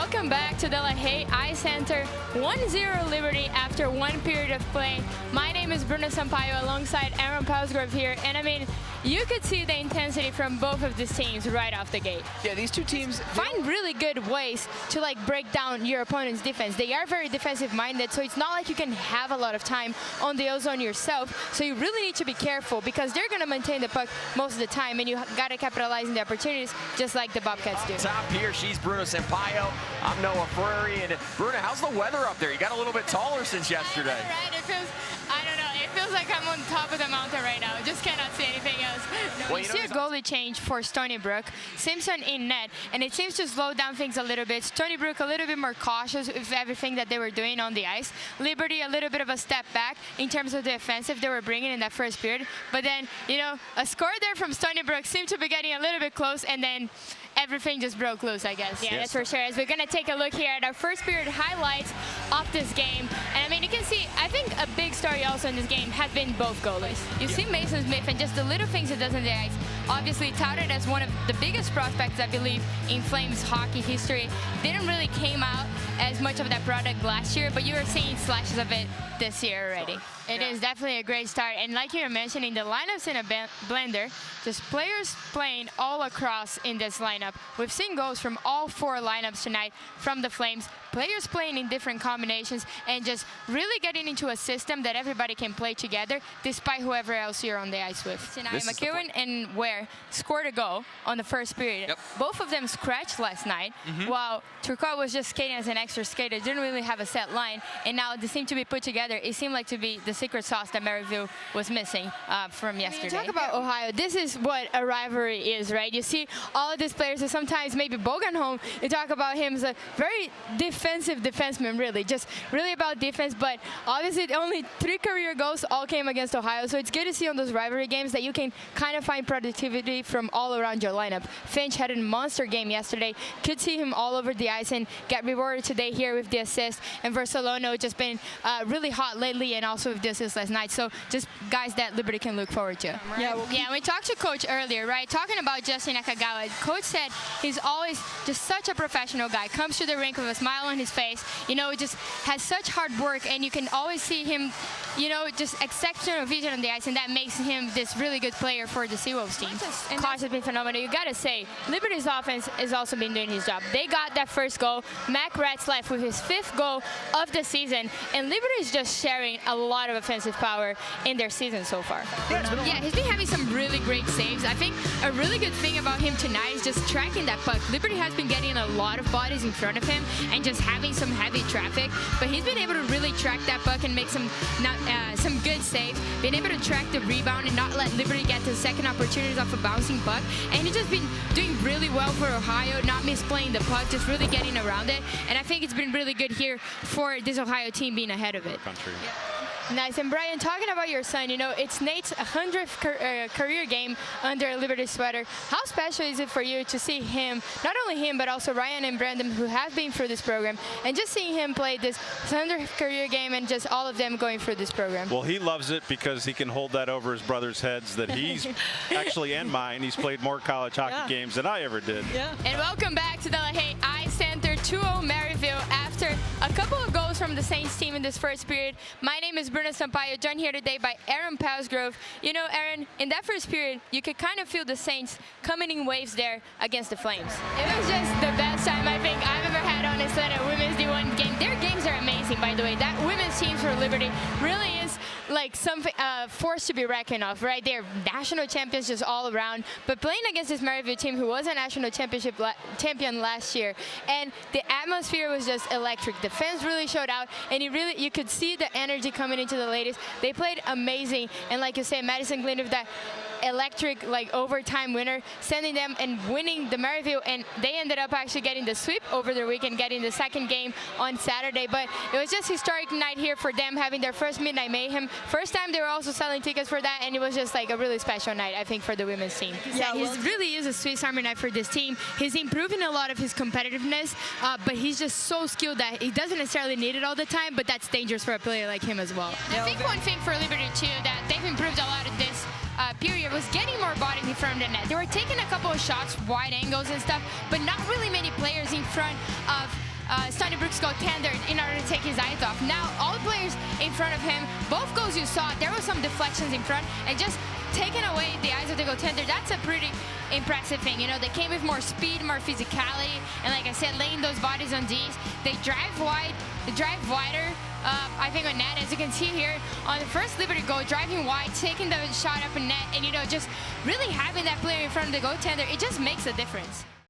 welcome back to the La Haye Ice Center. 1-0 Liberty after one period of play. My name is Bruno Sampaio alongside Aaron Pausgrove here, and I mean, you could see the intensity from both of these teams right off the gate. Yeah, these two teams find really good ways to like break down your opponent's defense. They are very defensive minded, so it's not like you can have a lot of time on the ozone yourself. So you really need to be careful because they're going to maintain the puck most of the time, and you got to capitalize on the opportunities just like the Bobcats do. Top here, she's Bruno Sampaio. I'm Noah Ferrari, and Bruno, how's the weather up there? You got a little bit taller since yesterday. I know, right? It feels, I don't know, it feels like I'm on top of the mountain right now. Just cannot see anything else. Well, you see a goalie change for Stony Brook. Simpson in net, and it seems to slow down things a little bit. Stony Brook a little bit more cautious with everything that they were doing on the ice. Liberty a little bit of a step back in terms of the offensive they were bringing in that first period. But then, you know, a score there from Stony Brook seemed to be getting a little bit close, and then everything just broke loose, I guess. Yeah, that's for sure. As we're going to take a look here at our first period highlights of this game. And I mean, you can see, I think a big story also in this game has been both goalies. You see Mason Smith and just the little things he does on the ice. Obviously touted as one of the biggest prospects, I believe, in Flames hockey history. Didn't really came out as much of that product last year, but you are seeing slashes of it this year already. It is definitely a great start, and like you were mentioning, the lineups in a blender, just players playing all across in this lineup. We've seen goals from all four lineups tonight from the Flames, players playing in different combinations, and just really getting into a system that everybody can play together, despite whoever else you're on the ice with. Tonight, McEwen and Ware scored a goal on the first period. Yep. Both of them scratched last night, while Turcotte was just skating as an extra skater, didn't really have a set line, and now they seem to be put together. It seemed like to be the secret sauce that Maryville was missing from yesterday. Talk about Ohio. This is what a rivalry is, right? You see all of these players, and sometimes maybe Bogenholm, you talk about him as a very defensive defenseman, really, just really about defense, but obviously only 3 career goals all came against Ohio, so it's good to see on those rivalry games that you can kind of find productivity from all around your lineup. Finch had a monster game yesterday, could see him all over the ice and get rewarded today here with the assist, and Versolano just been really hot lately and also with the assist last night, so just guys that Liberty can look forward to. Yeah, we talked to Coach earlier, right, talking about Justin Nakagawa. Coach said he's always just such a professional guy, comes to the rink with a smile on his face, you know, just has such hard work, and you can always see him, you know, just exceptional vision on the ice, and that makes him this really good player for the Seawolves team. Kosh has been phenomenal. You gotta say, Liberty's offense has also been doing his job. They got that first goal. Mac Ratzlaff with his 5th goal of the season, and Liberty is just sharing a lot of offensive power in their season so far. Yeah, he's been having some really great saves. I think a really good thing about him tonight is just tracking that puck. Liberty has been getting a lot of bodies in front of him and just having some heavy traffic, but he's been able to really track that puck and make some good saves, been able to track the rebound and not let Liberty get the second opportunities off a bouncing puck, and he's just been doing really well for Ohio, not misplaying the puck, just really getting around it, and I think it's been really good here for this Ohio team being ahead of it. Nice. And Brian, talking about your son, you know, it's Nate's 100th career game under a Liberty sweater. How special is it for you to see him, not only him, but also Ryan and Brandon, who have been through this program, and just seeing him play this 100th career game and just all of them going through this program? Well, he loves it because he can hold that over his brother's heads that he's actually, and mine, he's played more college hockey games than I ever did. And welcome back to the La Haye Ice Center, 2-0 Maryville after a couple of goals from the Saints team in this first period. My name is Bruno Sampaio, joined here today by Aaron Pausgrove. You know, Aaron, in that first period, you could kind of feel the Saints coming in waves there against the Flames. It was just the best time I think I've ever had on this at a women's D1 game. Their games are amazing, by the way. That women's team for Liberty really is like something force to be reckoned of, right? They're national champions just all around, but playing against this Maryville team who was a national champion last year, and the atmosphere was just electric. The fans really showed out, and you could see the energy coming into the ladies. They played amazing, and like you said, Madison Glenn with that electric like overtime winner, sending them and winning the Maryville, and they ended up actually getting the sweep over the weekend, getting the second game on Saturday. But it was just historic night here for them, having their first Midnight Mayhem. First time they were also selling tickets for that, and it was just like a really special night, I think, for the women's team. Yeah, he really is a Swiss Army knife for this team. He's improving a lot of his competitiveness, but he's just so skilled that he doesn't necessarily need it all the time, but that's dangerous for a player like him as well. I think one thing for Liberty too that they've improved a lot of this period was getting more bodies in front of the net. They were taking a couple of shots, wide angles and stuff, but not really many players in front of Stony Brook's goaltender in order to take his eyes off. Now, all the players in front of him, both goals you saw, there were some deflections in front, and just taking away the eyes of the goaltender, that's a pretty impressive thing. You know, they came with more speed, more physicality, and like I said, laying those bodies on D's. They drive wide, they drive wider. I think on net, as you can see here, on the first Liberty goal, driving wide, taking the shot up in net, and, you know, just really having that player in front of the goaltender, it just makes a difference.